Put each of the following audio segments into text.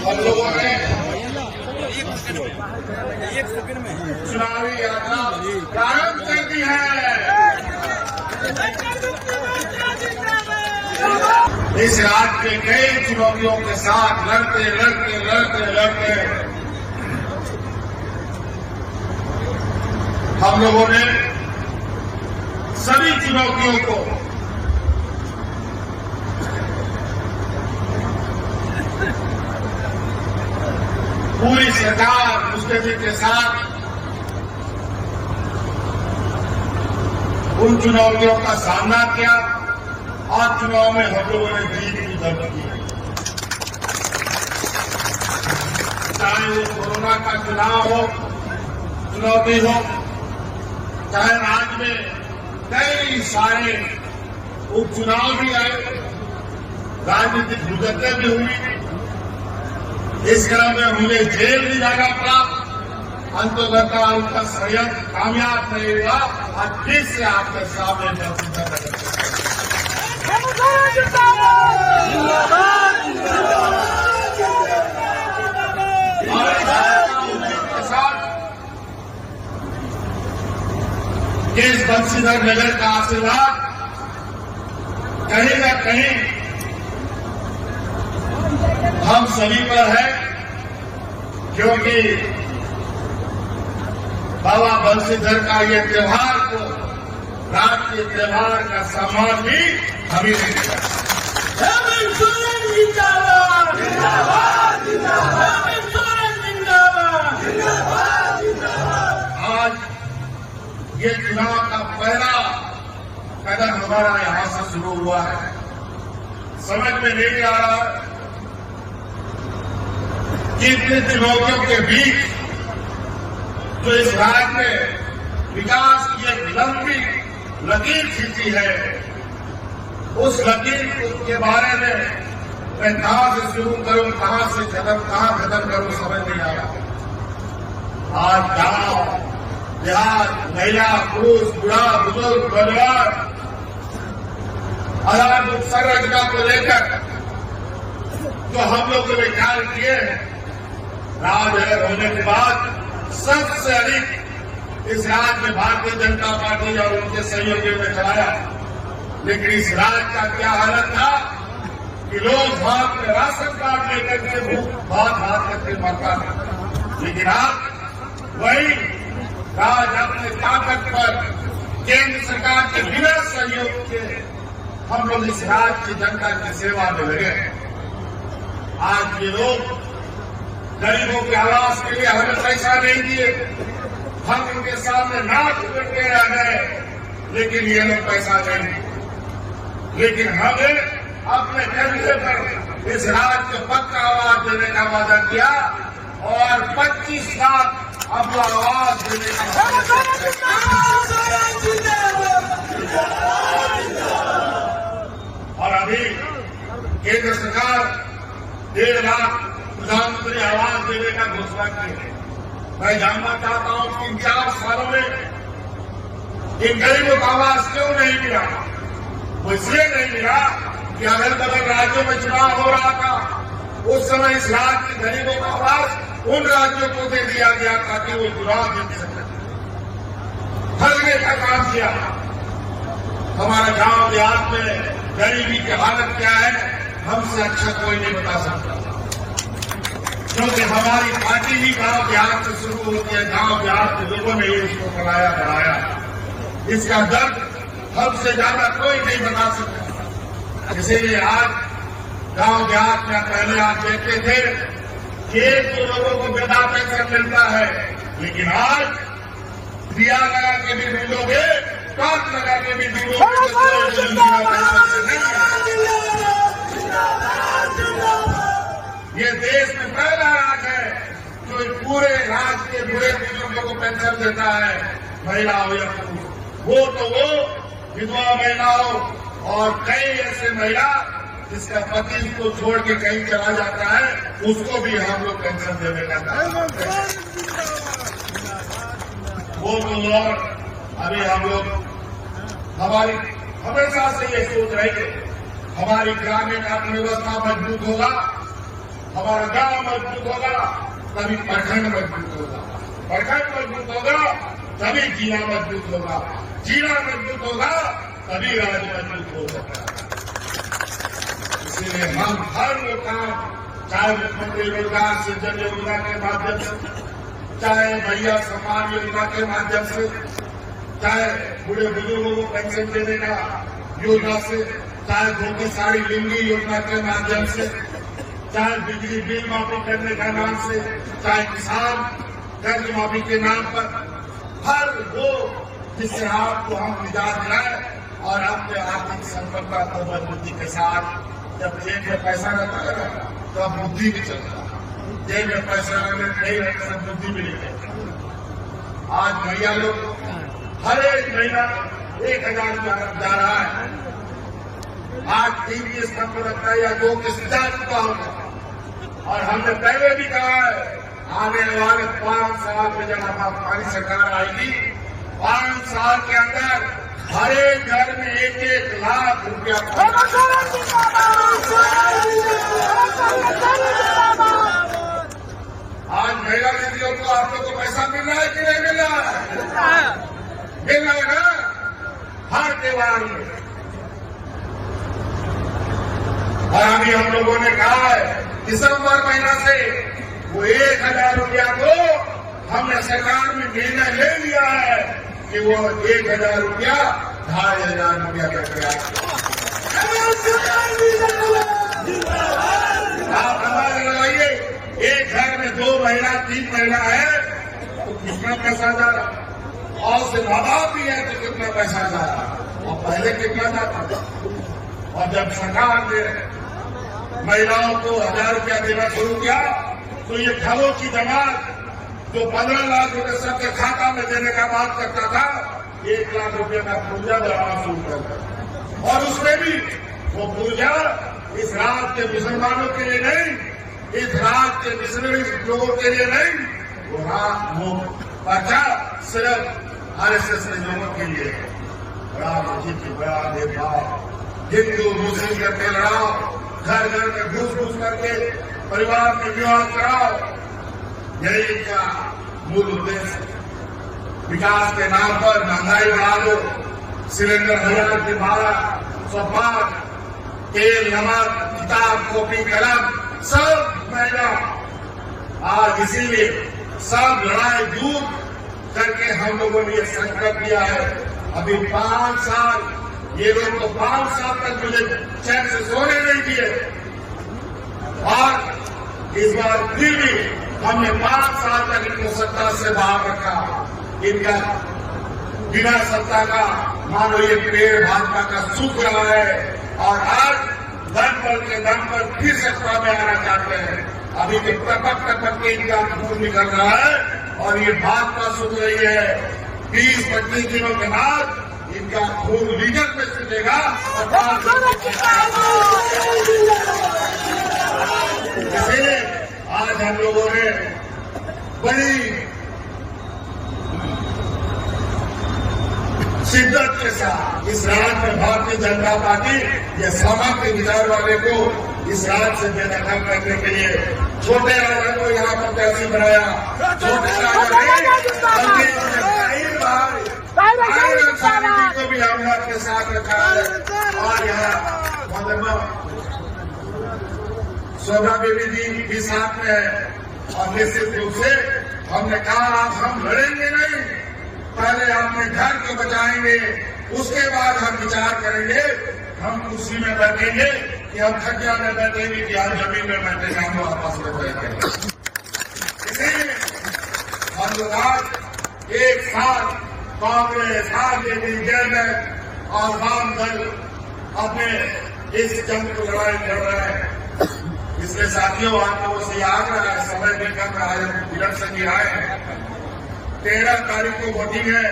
हम लोगों ने चुनावी यात्रा प्रारंभ कर दी है। इस राज्य के कई चुनौतियों के साथ लड़ते हम लोगों ने सभी चुनौतियों को पूरी सरकार मुस्तैदी के साथ उन चुनौतियों का सामना किया और चुनाव में हम लोगों ने जीत भी दर्ज की। चाहे वो कोरोना का चुनाव हो, चुनौती हो, चाहे राज्य में कई सारे उपचुनाव भी आए, राजनीतिक दुर्घटना भी हुई, इस क्रम में मुझे जेल भी जाना पड़ा। अंततः उनका षड्यंत्र कामयाब नहीं हुआ और फिर से आपके सामने इस बंशीधर नगर का आशीर्वाद कहीं न कहीं हम सभी पर है, क्योंकि बाबा बंशीधर का ये त्योहार को राष्ट्रीय त्योहार का सम्मान भी हमें मिलेगा। आज ये चुनाव का पहला कदम हमारा यहां से शुरू हुआ है। समझ में नहीं आ रहा कि इतनी चुनौतियों के बीच जो इस राज्य में विकास की एक लंबी लकीर खींची है, उस लकीर के बारे में मैं कहां से शुरू करूं, कहां खत्म करूं, समझ नहीं आ रहा। आज गांव देहात, महिला, पुरुष, बूढ़ा, बुजुर्ग, परिवार आधारभूत संरचना को लेकर जो हम लोग ने विचार किए हैं, राज होने के बाद सबसे अधिक इस राज्य में भारतीय जनता पार्टी और उनके सहयोगियों ने चलाया। लेकिन इस राज्य का क्या हालत था कि लोग हाथ में राशन कार्ड लेकर के हाथ करके मरता था। लेकिन आप वही राज अपने ताकत पर केंद्र सरकार के बिना सहयोग के हम लोग इस राज्य की जनता की सेवा में लगे हैं। आज ये लोग गरीबों के आवास के लिए हमें पैसा नहीं दिए, हम उनके सामने नाक करके रह गए, लेकिन ये लोग पैसा नहीं दिए। लेकिन हमें अपने कंधे पर इस राज्य को पक्का आवाज देने का वादा किया और 25 लाख अपना आवाज देने का और अभी केंद्र सरकार 1.5 लाख प्रधानमंत्री आवास देने का घोषणा की है। मैं जानना चाहता हूं कि इन 4 सालों में इन गरीबों को आवास क्यों नहीं मिला? वो इसलिए नहीं मिला कि अगल बगल राज्यों में चुनाव हो रहा था, उस समय इस राज्य के गरीबों का आवास उन राज्यों को दे दिया गया ताकि वो चुनाव जीत सके। फलने का काम किया। हमारे गांव देहात में गरीबी की हालत क्या है, हमसे अच्छा कोई नहीं बता सकता, क्योंकि हमारी पार्टी ही गांव देहात से शुरू होती है। गांव देहात के लोगों ने ये इसको बढ़ाया। इसका दर्द हमसे ज्यादा कोई नहीं बता सकता। इसीलिए आज गांव देहात में पहले आप देखते थे कि 1-2 लोगों को वृद्धा पेंशन मिलता है, लेकिन आज दिया लगा के भी ढूंढोगे, टॉर्च लगा के भी ये देश में पहला राज्य है जो पूरे राज्य के बुरे बुजुर्गों को पेंशन देता है, महिला हो या पुरुष। वो विधवा महिलाओं और कई ऐसे महिला जिसका पति उसको छोड़ के कहीं चला जाता है, उसको भी हम लोग पेंशन देने का काम करते हैं। वो लोग अभी हम लोग हमारी हमेशा से ये सोच रहे थे हमारी ग्रामीण अर्थव्यवस्था मजबूत होगा हमारा गांव मजबूत होगा तभी प्रखंड मजबूत होगा, प्रखंड मजबूत होगा तभी जिला मजबूत होगा, जिला मजबूत होगा तभी राज्य मजबूत हो सकता है। इसलिए हम हर वो काम, चाहे मुख्यमंत्री रोजगार सृजन योजना के माध्यम से, चाहे भैया सम्मान योजना के माध्यम से, चाहे बूढ़े बुजुर्गों को पेंशन देने का योजना से, चाहे धोती साड़ी लिंगी योजना के माध्यम से, चाहे बिजली बिल माफी करने का नाम से, चाहे किसान कर्ज माफी के नाम पर, हर वो जिससे आपको हम निजात दिलाए और आपके आर्थिक संपन्नता को मजबूती के साथ, जब जेब में पैसा रहता है तो अब बुद्धि भी चलता है, जेब में पैसा नहीं रहता तो बुद्धि भी नहीं चलता। आज भैया लोग हर एक महीना 1,000 रुपया जा रहा है, आज 3 किस्त हमको लगता है या 2 किस्त जा चुका होगा। और हमने पहले भी कहा है आने वाले 5 साल में जब हमारी सरकार आएगी, 5 साल के अंदर हर एक घर में 1-1 लाख रुपया। आज महिला दीदियों को आप लोग को पैसा मिल रहा है कि नहीं मिल रहा है? मिल रहा है ना, हर त्योहार में। और अभी हम लोगों ने कहा है दिसंबर महीना से वो 1,000 रुपया को हमने सरकार में निर्णय ले लिया है कि वो 1,000 रुपया 2,500 रुपया करके आप हमारे लगाइए, एक घर में 2 महिला 3 महिला है तो कितना पैसा जा रहा, और से बाप भी है तो कितना पैसा जा रहा, और पहले कितना जाता। और जब सरकार ने महिलाओं को 1,000 रुपया देना शुरू किया तो ये घरों की जमात जो 15 लाख रुपए सबके खाता में देने का बात करता था, 1 लाख रुपए का पूर्जा लगाना शुरू कर दिया। और उसमें भी वो पूर्जा इस राज्य के मुसलमानों के लिए नहीं, इस राज्य के मिशनरी लोगों के लिए नहीं, वो पर्चा सिर्फ आरएसएस के लोगों के लिए है। राजनीति की बड़ा भेदभाव, हिंदू मुस्लिम करके लड़ाओ, घर घर में घूस करके परिवार में विवाह कराओ, यही इनका मूल उद्देश्य। विकास के नाम पर महंगाई बढ़ा दो, सिलेंडर 1000 की 12,105, तेल नमक किताब कॉपी कलम सब महंगा। आज इसीलिए सब लड़ाई दूर करके हम लोगों ने ये संकल्प लिया है, अभी 5 साल, ये लोग तो 5 साल तक मुझे चैन से सोने नहीं दिए, और इस बार फिर भी हमने 5 साल तक इनको सत्ता से बाहर रखा। इनका बिना सत्ता का मानो ये पेड़ भाजपा का सूख रहा है, और आज दम पर फिर सत्ता में आना चाहते हैं। अभी तो टपक के इनका खून निकल रहा है, और ये भाजपा सूख रही है। 20-25 दिनों के बाद इनका खून लीडर में सूखेगा, इसलिए आज हम लोगों ने बड़ी शिद्दत के साथ इस राज्य में भारतीय जनता पार्टी ये समाप्त विचार वाले को इस राज्य से बेदखल करने के लिए छोटे राजा को यहाँ पर तहसील बनाया, छोटे राजा को भी हमने अपने साथ रखा है, और यहाँ शोभा देवी जी भी साथ में है। और निश्चित रूप से हमने कहा आज हम लड़ेंगे नहीं, पहले अपने घर को बचाएंगे, उसके बाद हम विचार करेंगे, हम कुर्सी में बैठेंगे कि हम खटिया में बैठेंगे कि हम जमीन में बैठेंगे, हम आपस में बैठेंगे। इसीलिए हम लोग आज एक साथ कांग्रेस, आरजेडी, जेडीएस और वाम दल अपने इस जंग को लड़ाई लड़ रहे हैं। इसलिए साथियों आप लोगों से आग्रह है, समय भी कम रहा है, विलंब से भी आए हैं। 13 तारीख को वोटिंग है,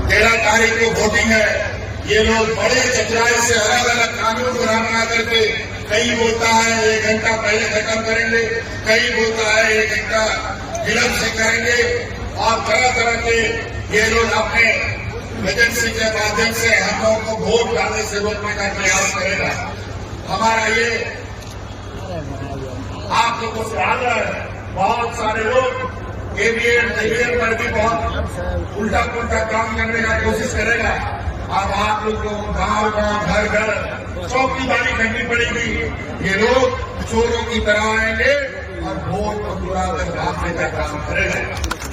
13 तारीख को वोटिंग है। ये लोग बड़े चतुराई से अलग अलग कानून बना करके, कई बोलता है 1 घंटा पहले खत्म करेंगे, कई बोलता है 1 घंटा विलंब से करेंगे, और तरह तरह के ये लोग अपने एजेंसी के माध्यम से हम लोगों को वोट डालने से रोकने का प्रयास करेगा। हमारा ये आप लोगों से आग्रह है। बहुत सारे लोग एवीएम पर भी बहुत उल्टा पुल्टा काम करने का कोशिश करेगा। अब आप लोग को गांव गांव घर घर चौकीदारी करनी पड़ेगी। ये लोग चोरों की तरह आएंगे और वोट को पूरा भागने का काम करेगा।